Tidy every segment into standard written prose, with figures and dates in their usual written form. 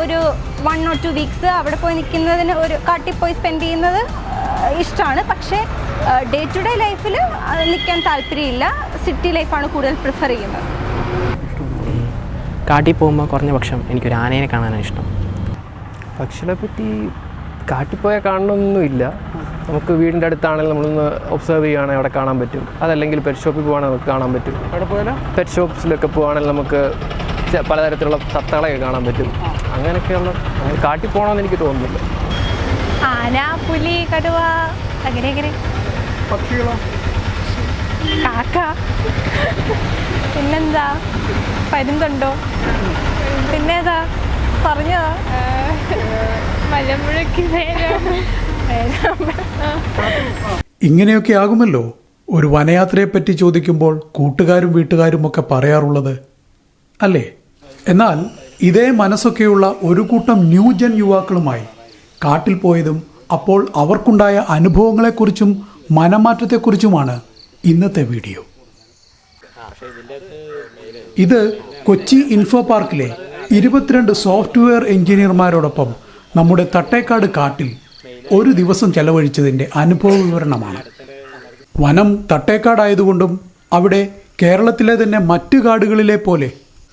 ഒരു 1 or 2 weeks അവിടെ പോയി നിൽക്കുന്നതിന്, ഒരു കാട്ടിൽ പോയി സ്പെൻഡ് ചെയ്യുന്നത് ഇഷ്ടമാണ്. പക്ഷേ ഡേ ടു ഡേ ലൈഫിൽ നിൽക്കാൻ താല്പര്യമില്ല. സിറ്റി ലൈഫാണ് കൂടുതൽ പ്രിഫർ ചെയ്യുന്നത്. കാട്ടിൽ പോകുമ്പോൾ കുറഞ്ഞ പക്ഷം എനിക്കൊരു ആനയെ കാണാനാണ് ഇഷ്ടം. പക്ഷികളെ പറ്റി കാട്ടിൽ പോയാൽ കാണണമെന്നൊന്നുമില്ല. നമുക്ക് വീടിൻ്റെ അടുത്താണെങ്കിൽ നമ്മളൊന്ന് ഒബ്സർവ് ചെയ്യുകയാണെങ്കിൽ അവിടെ കാണാൻ പറ്റും. അതല്ലെങ്കിൽ പെറ്റ് ഷോപ്പിൽ പോകുകയാണെങ്കിൽ നമുക്ക് കാണാൻ പറ്റും. അവിടെ പോയാൽ പെറ്റ് ഷോപ്സിലൊക്കെ പോകുകയാണെങ്കിൽ നമുക്ക് പലതരത്തിലുള്ള തത്തകളെയൊക്കെ കാണാൻ പറ്റും. അങ്ങനെയൊക്കെയുള്ള കാട്ടിൽ പോകണമെന്ന് എനിക്ക് തോന്നുന്നില്ല. ആന, പുലി, കടുവ, അങ്ങനെ പക്ഷികളോ? കാക്ക, പിന്നെന്താ, പരുന്തുണ്ടോ, പിന്നേതാ പറഞ്ഞോ, മലമ്പുഴയ്ക്ക് ഇങ്ങനെയൊക്കെ ആകുമല്ലോ ഒരു വനയാത്രയെപ്പറ്റി ചോദിക്കുമ്പോൾ കൂട്ടുകാരും വീട്ടുകാരും ഒക്കെ പറയാറുള്ളത്, അല്ലേ? എന്നാൽ ഇതേ മനസ്സൊക്കെയുള്ള ഒരു കൂട്ടം ന്യൂജൻ യുവാക്കളുമായി കാട്ടിൽ പോയതും അപ്പോൾ അവർക്കുണ്ടായ അനുഭവങ്ങളെക്കുറിച്ചും മനമാറ്റത്തെക്കുറിച്ചുമാണ് ഇന്നത്തെ വീഡിയോ. ഇത് കൊച്ചി ഇൻഫോ പാർക്കിലെ 22 സോഫ്റ്റ്വെയർ എഞ്ചിനീയർമാരോടൊപ്പം നമ്മുടെ തട്ടേക്കാട് കാട്ടിൽ ഒരു ദിവസം ചെലവഴിച്ചതിൻ്റെ അനുഭവ വിവരണമാണ്. വനം തട്ടേക്കാടായതുകൊണ്ടും അവിടെ കേരളത്തിലെ തന്നെ മറ്റു കാടുകളിലെ പോലെ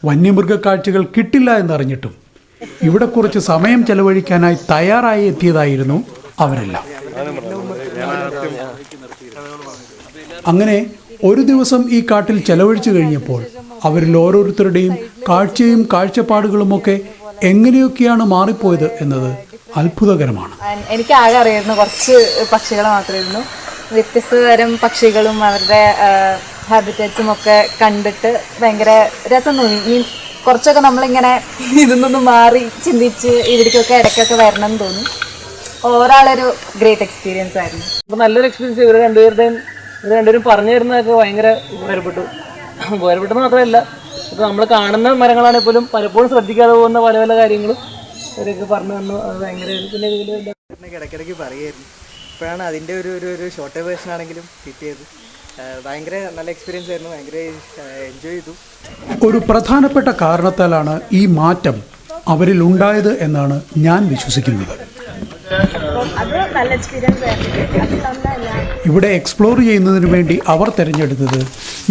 വന്യമൃഗ കാഴ്ചകൾ കിട്ടില്ല എന്നറിഞ്ഞിട്ടും ഇവിടെ കുറച്ച് സമയം ചെലവഴിക്കാനായി തയ്യാറായി എത്തിയതായിരുന്നു അവരെല്ലാം. അങ്ങനെ ഒരു ദിവസം ഈ കാട്ടിൽ ചെലവഴിച്ചു കഴിഞ്ഞപ്പോൾ അവരിൽ ഓരോരുത്തരുടെയും കാഴ്ചയും കാഴ്ചപ്പാടുകളുമൊക്കെ എങ്ങനെയൊക്കെയാണ് മാറിപ്പോയത് എന്നത് അത്ഭുതകരമാണ്. എനിക്ക് ആകെ അറിയുന്ന കുറച്ച് പക്ഷികൾ മാത്രമായിരുന്നു. വ്യത്യസ്ത തരം പക്ഷികളും അവരുടെ ഹാബിറ്റേറ്റ്സും ഒക്കെ കണ്ടിട്ട് ഭയങ്കര രസം തോന്നി. മീൻസ് കുറച്ചൊക്കെ നമ്മളിങ്ങനെ ഇതിൽ മാറി ചിന്തിച്ച് ഇവിടേക്കൊക്കെ ഇടയ്ക്കൊക്കെ വരണം എന്ന് തോന്നി. ഓവറോളൊരു ഗ്രേറ്റ് എക്സ്പീരിയൻസ് ആയിരുന്നു. അപ്പോൾ നല്ലൊരു എക്സ്പീരിയൻസ്. ഇവർ രണ്ടുപേരും പറഞ്ഞു തരുന്നതൊക്കെ ഭയങ്കര ഉപകാരപ്പെട്ടെന്ന് മാത്രമല്ല, ഇപ്പോൾ നമ്മൾ കാണുന്ന മരങ്ങളാണെങ്കിൽ പോലും പലപ്പോഴും ശ്രദ്ധിക്കാതെ പോകുന്ന പല പല കാര്യങ്ങളും ഇവരൊക്കെ പറഞ്ഞു തന്നു. അത് ഭയങ്കര പിന്നെ ഇടയ്ക്കിടയ്ക്ക് പറയുമായിരുന്നു. ഇപ്പോഴാണ് അതിൻ്റെ ഒരു ഷോർട്ട് വേർഷൻ ആണെങ്കിലും കിട്ടിയത്. ഭയങ്കര നല്ല എക്സ്പീരിയൻസ് ആയിരുന്നു. ഭയങ്കര എൻജോയ് ചെയ്തു. ഒരു പ്രധാനപ്പെട്ട കാരണത്താലാണ് ഈ മാറ്റം അവരിൽ ഉണ്ടായത് എന്നാണ് ഞാൻ വിശ്വസിക്കുന്നത്. ഇവിടെ എക്സ്പ്ലോർ ചെയ്യുന്നതിന് വേണ്ടി അവർ തിരഞ്ഞെടുത്തത്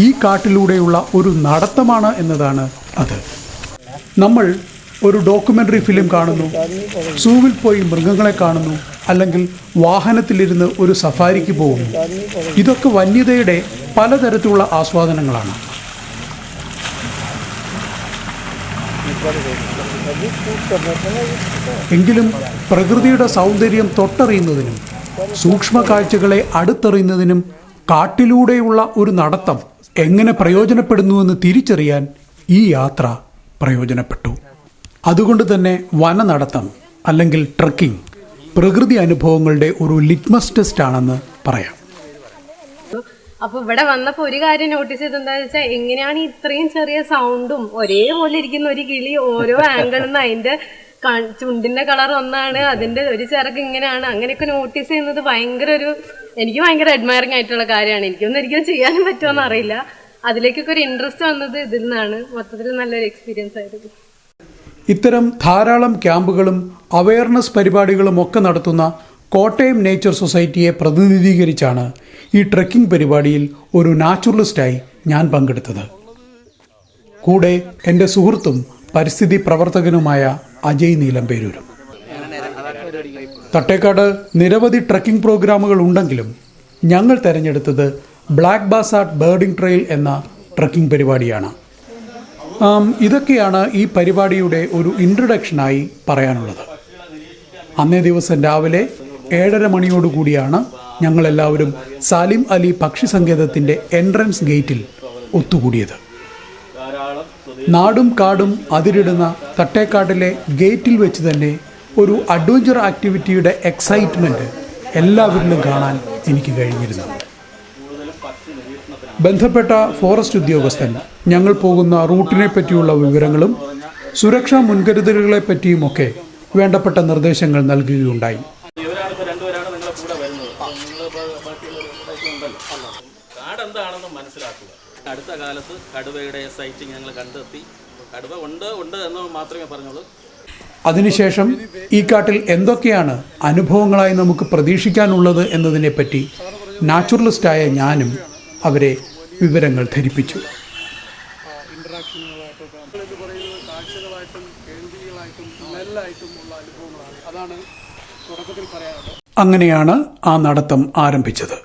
ഈ കാട്ടിലൂടെയുള്ള ഒരു നടത്തമാണ് എന്നതാണ് അത്. നമ്മൾ ഒരു ഡോക്യുമെൻ്ററി ഫിലിം കാണുന്നു, സൂവിൽ പോയി മൃഗങ്ങളെ കാണുന്നു, അല്ലെങ്കിൽ വാഹനത്തിലിരുന്ന് ഒരു സഫാരിക്ക് പോകുന്നു. ഇതൊക്കെ വന്യതയുടെ പലതരത്തിലുള്ള ആസ്വാദനങ്ങളാണ്. എങ്കിലും പ്രകൃതിയുടെ സൗന്ദര്യം തൊട്ടറിയുന്നതിനും സൂക്ഷ്മ കാഴ്ചകളെ അടുത്തറിയുന്നതിനും കാട്ടിലൂടെയുള്ള ഒരു നടത്തം എങ്ങനെ പ്രയോജനപ്പെടുന്നുവെന്ന് തിരിച്ചറിയാൻ ഈ യാത്ര പ്രയോജനപ്പെട്ടു. അതുകൊണ്ട് തന്നെ വനനടത്തം അല്ലെങ്കിൽ ട്രക്കിംഗ് പ്രകൃതി അനുഭവങ്ങളുടെ ഒരു ലിറ്റ്മസ് ടെസ്റ്റ് ആണെന്ന് പറയാം. അപ്പോൾ ഇവിടെ വന്നപ്പോൾ ഒരു കാര്യം നോട്ടീസ് ചെയ്തെന്താണെന്ന് വെച്ചാൽ, എങ്ങനെയാണ് ഇത്രയും ചെറിയ സൗണ്ടും ഒരേപോലെ ഇരിക്കുന്ന ഒരു കിളി ഓരോ ആംഗിളിൽ നിന്ന് അതിൻ്റെ ചുണ്ടിൻ്റെ കളർ ഒന്നാണ്, അതിൻ്റെ ഒരു ചിറക് ഇങ്ങനെയാണ്, അങ്ങനെയൊക്കെ നോട്ടീസ് ചെയ്യുന്നത് എനിക്ക് ഭയങ്കര അഡ്മയറിങ് ആയിട്ടുള്ള കാര്യമാണ്. എനിക്കൊന്നും ഒരിക്കലും ചെയ്യാനും പറ്റുമെന്ന് അറിയില്ല. അതിലേക്കൊക്കെ ഒരു ഇൻട്രസ്റ്റ് വന്നത് ഇതിൽ നിന്നാണ്. മൊത്തത്തിൽ നല്ലൊരു എക്സ്പീരിയൻസ് ആയിരുന്നു. ഇത്തരം ധാരാളം ക്യാമ്പുകളും അവയർനെസ് പരിപാടികളും ഒക്കെ നടത്തുന്ന കോട്ടയം നേച്ചർ സൊസൈറ്റിയെ പ്രതിനിധീകരിച്ചാണ് ഈ ട്രെക്കിംഗ് പരിപാടിയിൽ ഒരു നാച്ചുറലിസ്റ്റായി ഞാൻ പങ്കെടുത്തത്. കൂടെ എൻ്റെ സുഹൃത്തും പരിസ്ഥിതി പ്രവർത്തകനുമായ അജയ് നീലമ്പേരൂരും. തട്ടേക്കാട് നിരവധി ട്രെക്കിംഗ് പ്രോഗ്രാമുകൾ ഉണ്ടെങ്കിലും ഞങ്ങൾ തിരഞ്ഞെടുത്തത് ബ്ലാക്ക് ബാസാർട്ട് ബേർഡിംഗ് ട്രെയിൽ എന്ന ട്രെക്കിംഗ് പരിപാടിയാണ്. ഇതൊക്കെയാണ് ഈ പരിപാടിയുടെ ഒരു ഇൻട്രൊഡക്ഷനായി പറയാനുള്ളത്. അന്നേ ദിവസം രാവിലെ 7:30 മണിയോടുകൂടിയാണ് ഞങ്ങളെല്ലാവരും സാലിം അലി പക്ഷി സങ്കേതത്തിൻ്റെ എൻട്രൻസ് ഗേറ്റിൽ ഒത്തുകൂടിയത്. നാടും കാടും അതിരിടുന്ന തട്ടേക്കാട്ടിലെ ഗേറ്റിൽ വെച്ച് തന്നെ ഒരു അഡ്വഞ്ചർ ആക്ടിവിറ്റിയുടെ എക്സൈറ്റ്മെൻറ്റ് എല്ലാവരിലും കാണാൻ എനിക്ക് കഴിഞ്ഞിരുന്നു. ബന്ധപ്പെട്ട ഫോറസ്റ്റ് ഉദ്യോഗസ്ഥൻ ഞങ്ങൾ പോകുന്ന റൂട്ടിനെ പറ്റിയുള്ള വിവരങ്ങളും സുരക്ഷാ മുൻകരുതലുകളെ പറ്റിയുമൊക്കെ വേണ്ടപ്പെട്ട നിർദ്ദേശങ്ങൾ നൽകുകയുണ്ടായി. കാടെന്താണെന്ന് മനസ്സിലാക്കുക. അടുത്ത കാലത്ത് കടുവയുടെ സൈറ്റിംഗ് ഞങ്ങൾ കണ്ടെത്തി. കടുവ ഉണ്ട് എന്ന് മാത്രമേ പറഞ്ഞുള്ളൂ. അതിനുശേഷം ഈ കാട്ടിൽ എന്തൊക്കെയാണ് അനുഭവങ്ങളായി നമുക്ക് പ്രതീക്ഷിക്കാനുള്ളത് എന്നതിനെപ്പറ്റി നാച്ചുറലിസ്റ്റായ ഞാനും അവരെ വിവരങ്ങൾ ധരിപ്പിച്ചു. അങ്ങനെയാണ് ആ നടത്തം ആരംഭിച്ചത്.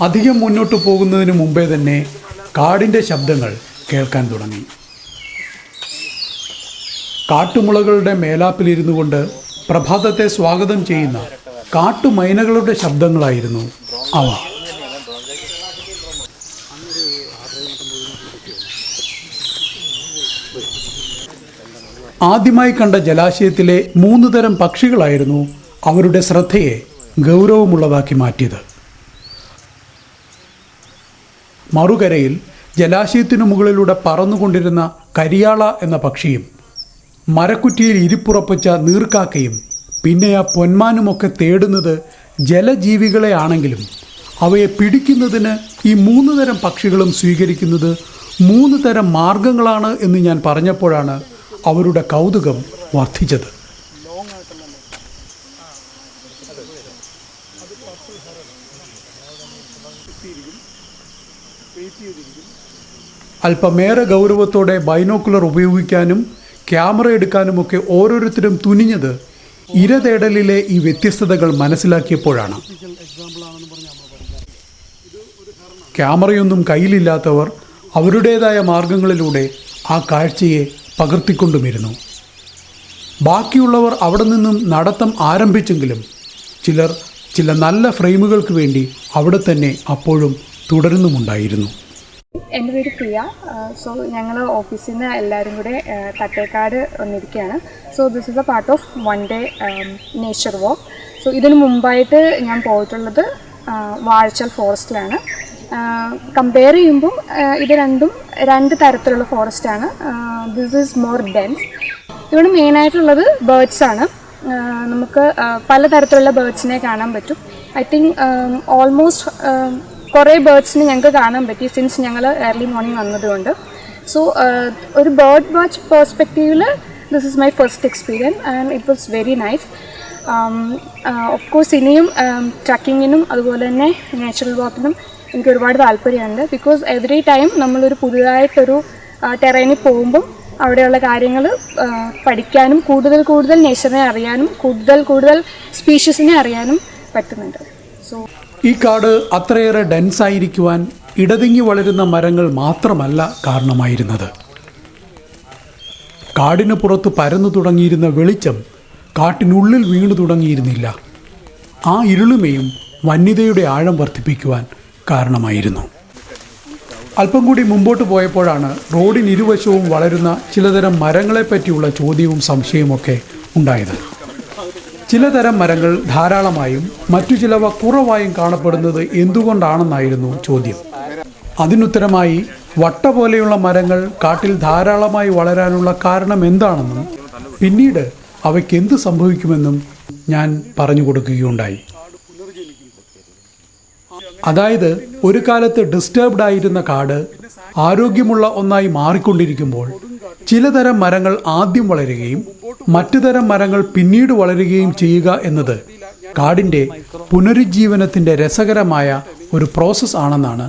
അധികം മുന്നോട്ട് പോകുന്നതിന് മുമ്പേ തന്നെ കാടിൻ്റെ ശബ്ദങ്ങൾ കേൾക്കാൻ തുടങ്ങി. കാട്ടുമുളകളുടെ മേലാപ്പിലിരുന്നു കൊണ്ട് പ്രഭാതത്തെ സ്വാഗതം ചെയ്യുന്ന കാട്ടുമൈനകളുടെ ശബ്ദങ്ങളായിരുന്നു അവ. ആദ്യമായി കണ്ട ജലാശയത്തിലെ 3 തരം പക്ഷികളായിരുന്നു അവരുടെ ശ്രദ്ധയെ ഗൗരവമുള്ളതാക്കി മാറ്റിയത്. മറുകരയിൽ ജലാശയത്തിനു മുകളിലൂടെ പറന്നുകൊണ്ടിരുന്ന കരിയാള എന്ന പക്ഷിയും മരക്കുറ്റിയിൽ ഇരിപ്പുറപ്പിച്ച നീർക്കാക്കയും പിന്നെ ആ പൊന്മാനുമൊക്കെ തേടുന്നത് ജലജീവികളെ ആണെങ്കിലും അവയെ പിടിക്കുന്നതിന് ഈ 3 തരം പക്ഷികളും സ്വീകരിക്കുന്നത് 3 തരം മാർഗങ്ങളാണ് എന്ന് ഞാൻ പറഞ്ഞപ്പോഴാണ് അവരുടെ കൗതുകം വർദ്ധിച്ചത്. അല്പമേറെ ഗൗരവത്തോടെ ബൈനോക്കുലർ ഉപയോഗിക്കാനും ക്യാമറ എടുക്കാനുമൊക്കെ ഓരോരുത്തരും തുനിഞ്ഞത് ഇരതേടലിലെ ഈ വ്യത്യസ്തതകൾ മനസ്സിലാക്കിയപ്പോഴാണ്. ക്യാമറയൊന്നും കയ്യിലില്ലാത്തവർ അവരുടേതായ മാർഗങ്ങളിലൂടെ ആ കാഴ്ചയെ പകർത്തിക്കൊണ്ടുമിരുന്നു. ബാക്കിയുള്ളവർ അവിടെ നിന്നും നടത്തം ആരംഭിച്ചെങ്കിലും ചില നല്ല ഫ്രെയിമുകൾക്ക് വേണ്ടി അവിടെ തന്നെ അപ്പോഴും തുടരുന്നുമുണ്ടായിരുന്നു. എൻ്റെ പേര് പ്രിയ. സോ ഞങ്ങൾ ഓഫീസിൽ നിന്ന് എല്ലാവരും കൂടെ തട്ടേക്കാട് വന്നിരിക്കുകയാണ്. So this is A part of 1 day nature walk. So ഇതിനു മുമ്പായിട്ട് ഞാൻ പോയിട്ടുള്ളത് വാഴച്ചാൽ ഫോറസ്റ്റിലാണ്. കമ്പയർ ചെയ്യുമ്പം ഇത് രണ്ടും 2 തരത്തിലുള്ള ഫോറസ്റ്റാണ്. This is more dense. ഇവിടെ മെയിനായിട്ടുള്ളത് ബേർഡ്സാണ്. നമുക്ക് പലതരത്തിലുള്ള ബേർഡ്സിനെ കാണാൻ പറ്റും. ഐ തിങ്ക് ഓൾമോസ്റ്റ് കുറേ ബേർഡ്സിന് ഞങ്ങൾക്ക് കാണാൻ പറ്റി സിൻസ് ഞങ്ങൾ ഏർലി മോർണിംഗ് വന്നതുകൊണ്ട്. സോ ഒരു ബേർഡ് വാച്ച് പെർസ്പെക്റ്റീവിൽ this is my first experience and it was very nice. Of course ഇനിയും ട്രക്കിങ്ങിനും അതുപോലെ തന്നെ നാച്ചുറൽ വാക്കിനും എനിക്ക് ഒരുപാട് താല്പര്യമുണ്ട്. ബിക്കോസ് എവറി ടൈം നമ്മളൊരു പുതുതായിട്ടൊരു ടെറൈനിൽ പോകുമ്പം അവിടെയുള്ള കാര്യങ്ങൾ പഠിക്കാനും കൂടുതൽ നേച്ചറിനെ അറിയാനും കൂടുതൽ സ്പീഷീസിനെ അറിയാനും പറ്റുന്നുണ്ട്. സോ ഈ കാട് അത്രയേറെ ഡെൻസായിരിക്കുവാൻ ഇടതിങ്ങി വളരുന്ന മരങ്ങൾ മാത്രമല്ല കാരണമായിരുന്നത്. കാടിന് പുറത്ത് പരന്നു തുടങ്ങിയിരുന്ന വെളിച്ചം കാട്ടിനുള്ളിൽ വീണു തുടങ്ങിയിരുന്നില്ല. ആ ഇരുളുമയും വന്യതയുടെ ആഴം വർദ്ധിപ്പിക്കുവാൻ കാരണമായിരുന്നു. അല്പം കൂടി മുമ്പോട്ട് പോയപ്പോഴാണ് റോഡിനിരുവശവും വളരുന്ന ചിലതരം മരങ്ങളെപ്പറ്റിയുള്ള ചോദ്യവും സംശയവുമൊക്കെ ഉണ്ടായത്. ചിലതരം മരങ്ങൾ ധാരാളമായും മറ്റു ചിലവ കുറവായും കാണപ്പെടുന്നത് എന്തുകൊണ്ടാണെന്നായിരുന്നു ചോദ്യം. അതിനുത്തരമായി വട്ട പോലെയുള്ള മരങ്ങൾ കാട്ടിൽ ധാരാളമായി വളരാനുള്ള കാരണം എന്താണെന്നും പിന്നീട് അവയ്ക്ക് എന്ത് സംഭവിക്കുമെന്നും ഞാൻ പറഞ്ഞു കൊടുക്കുകയുണ്ടായി. അതായത് ഒരു കാലത്ത് ഡിസ്റ്റർബ്ഡ് ആയിരുന്ന കാട് ആരോഗ്യമുള്ള ഒന്നായി മാറിക്കൊണ്ടിരിക്കുമ്പോൾ ചിലതരം മരങ്ങൾ ആദ്യം വളരുകയും മറ്റു തരം മരങ്ങൾ പിന്നീട് വളരുകയും ചെയ്യുക എന്നത് കാടിൻ്റെ പുനരുജ്ജീവനത്തിൻ്റെ രസകരമായ ഒരു പ്രോസസ്സ് ആണെന്നാണ്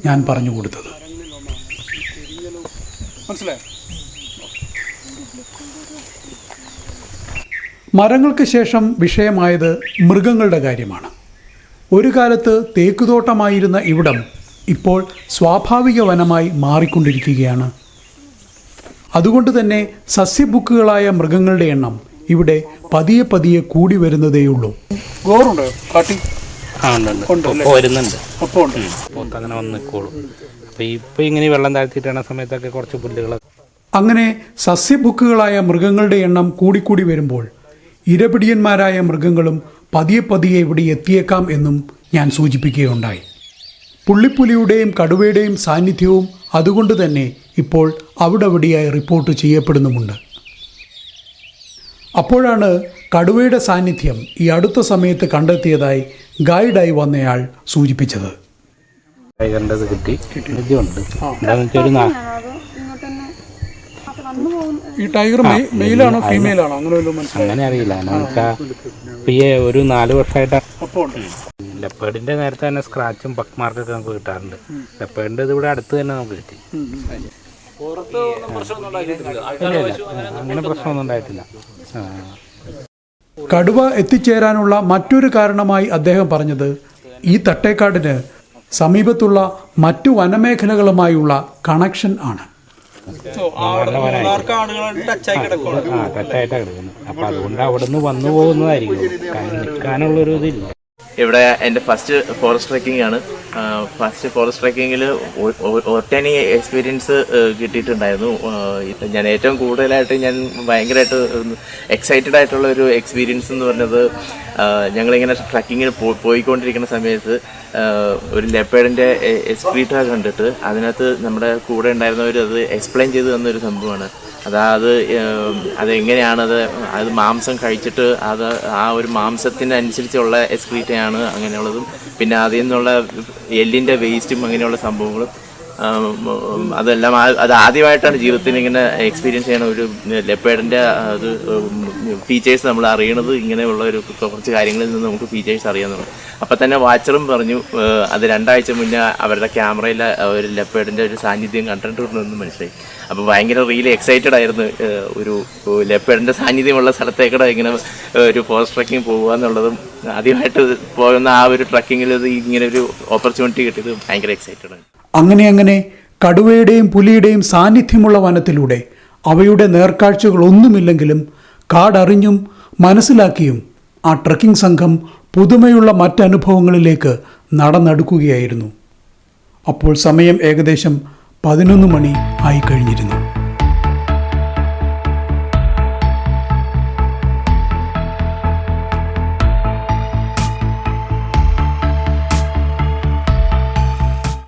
ഞാൻ പറഞ്ഞു കൊടുത്തത്. മരങ്ങൾക്ക് ശേഷം വിഷയമായത് മൃഗങ്ങളുടെ കാര്യമാണ്. ഒരു കാലത്ത് തേക്കുതോട്ടമായിരുന്ന ഇവിടം ഇപ്പോൾ സ്വാഭാവിക വനമായി മാറിക്കൊണ്ടിരിക്കുകയാണ്. അതുകൊണ്ട് തന്നെ സസ്യബുക്കുകളായ മൃഗങ്ങളുടെ എണ്ണം ഇവിടെ പതിയെ കൂടി വരുന്നതേയുള്ളൂ. വരുന്നുണ്ട് അങ്ങനെ വന്നിക്കോളും. ഇപ്പൊ ഇങ്ങനെ വെള്ളം താഴ്ത്തിയിട്ടാണ് സമയത്തൊക്കെ കുറച്ച് പുല്ലുകൾ. അങ്ങനെ സസ്യബുക്കുകളായ മൃഗങ്ങളുടെ എണ്ണം കൂടിക്കൂടി വരുമ്പോൾ ഇരപിടിയന്മാരായ മൃഗങ്ങളും പതിയെ ഇവിടെ എത്തിയേക്കാം എന്നും ഞാൻ സൂചിപ്പിക്കുകയുണ്ടായി. പുള്ളിപ്പുലിയുടെയും കടുവയുടെയും സാന്നിധ്യവും അതുകൊണ്ട് തന്നെ ഇപ്പോൾ അവിടെവിടെയായി റിപ്പോർട്ട് ചെയ്യപ്പെടുന്നുമുണ്ട്. അപ്പോഴാണ് കടുവയുടെ സാന്നിധ്യം ഈ അടുത്ത സമയത്ത് കണ്ടെത്തിയതായി ഗൈഡായി വന്നയാൾ സൂചിപ്പിച്ചത്. ഈ ടൈഗർ മെയിലാണോ ഫീമെയിലാണോ അങ്ങനെ വല്ലതും മനസ്സിലായി? അങ്ങനെ അറിയില്ല. നമുക്ക് ഇപ്പം ഈ ഒരു 4 വർഷമായിട്ട് ലെപ്പേർഡിൻ്റെ നേരത്തെ തന്നെ സ്ക്രാച്ചും ബക്ക് മാർക്കൊക്കെ നമുക്ക് കിട്ടാറുണ്ട്. ലെപ്പേർഡിൻ്റെ ഇത് ഇവിടെ അടുത്ത് തന്നെ നമുക്ക് കിട്ടി. അങ്ങനെ പ്രശ്നമൊന്നും ഉണ്ടായിട്ടില്ല. കടുവ എത്തിച്ചേരാനുള്ള മറ്റൊരു കാരണമായി അദ്ദേഹം പറഞ്ഞത് ഈ തട്ടേക്കാടിന് സമീപത്തുള്ള മറ്റു വനമേഖലകളുമായുള്ള കണക്ഷൻ ആണ്. ടച്ചായിട്ടാണ് കിടക്കുന്നത്. അപ്പം അതുകൊണ്ട് അവിടെ നിന്ന് വന്നു പോകുന്നതായിരിക്കും. നിൽക്കാനുള്ളൊരു ഇതില്ല. ഇവിടെ എൻ്റെ ഫസ്റ്റ് ഫോറസ്റ്റ് ട്രെക്കിംഗ് ആണ്. ഫസ്റ്റ് ഫോറസ്റ്റ് ട്രെക്കിങ്ങിൽ ഒട്ടനവധി എക്സ്പീരിയൻസ് കിട്ടിയിട്ടുണ്ടായിരുന്നു. ഞാൻ ഏറ്റവും കൂടുതലായിട്ട് ഞാൻ ഭയങ്കരമായിട്ട് എക്സൈറ്റഡ് ആയിട്ടുള്ള ഒരു എക്സ്പീരിയൻസ് എന്ന് പറഞ്ഞത്, ഞങ്ങളിങ്ങനെ ട്രക്കിങ്ങിൽ പോയിക്കൊണ്ടിരിക്കുന്ന സമയത്ത് ഒരു ലെപ്പേഡിൻ്റെ എക്സ്ക്രീറ്റർ കണ്ടിട്ട് അതിനകത്ത് നമ്മുടെ കൂടെ ഉണ്ടായിരുന്നവർ അത് എക്സ്പ്ലെയിൻ ചെയ്ത് തന്നൊരു സംഭവമാണ്. അതെങ്ങനെയാണത്, അത് മാംസം കഴിച്ചിട്ട് അത് ആ ഒരു മാംസത്തിനനുസരിച്ചുള്ള എക്സ്ക്രീറ്റയാണ് അങ്ങനെയുള്ളതും, പിന്നെ അതിൽ നിന്നുള്ള എല്ലിൻ്റെ വേസ്റ്റും അങ്ങനെയുള്ള സംഭവങ്ങളും അതെല്ലാം അത് ആദ്യമായിട്ടാണ് ജീവിതത്തിൽ ഇങ്ങനെ എക്സ്പീരിയൻസ് ചെയ്യണ ഒരു ലെപ്പേഡിൻ്റെ അത് ഫീച്ചേഴ്സ് നമ്മൾ അറിയണത്. ഇങ്ങനെയുള്ള ഒരു കുറച്ച് കാര്യങ്ങളിൽ നിന്ന് നമുക്ക് ഫീച്ചേഴ്സ് അറിയാമെന്നുള്ളത്. അപ്പം തന്നെ വാച്ചറും പറഞ്ഞു അത് 2 ആഴ്ച മുന്നേ അവരുടെ ക്യാമറയിൽ ഒരു ലെപ്പേഡിൻ്റെ ഒരു സാന്നിധ്യം കണ്ടിട്ടുണ്ടെന്ന് മനസ്സിലായി. അപ്പോൾ ഭയങ്കര റിയലി എക്സൈറ്റഡ് ആയിരുന്നു ഒരു ലെപ്പേഡിൻ്റെ സാന്നിധ്യമുള്ള സ്ഥലത്തേക്കൂടെ ഇങ്ങനെ ഒരു ഫോറസ്റ്റ് ട്രക്കിംഗ് പോകുക എന്നുള്ളതും, ആദ്യമായിട്ട് പോകുന്ന ആ ഒരു ട്രക്കിങ്ങിൽ ഇങ്ങനെ ഒരു ഓപ്പർച്യൂണിറ്റി കിട്ടിയത് ഭയങ്കര എക്സൈറ്റഡ് ആണ്. അങ്ങനെ കടുവയുടെയും പുലിയുടെയും സാന്നിധ്യമുള്ള വനത്തിലൂടെ അവയുടെ നേർക്കാഴ്ചകളൊന്നുമില്ലെങ്കിലും കാടറിഞ്ഞും മനസ്സിലാക്കിയും ആ ട്രക്കിംഗ് സംഘം പുതുമയുള്ള മറ്റനുഭവങ്ങളിലേക്ക് നടന്നെടുക്കുകയായിരുന്നു. അപ്പോൾ സമയം ഏകദേശം 11 മണി ആയി കഴിഞ്ഞിരുന്നു.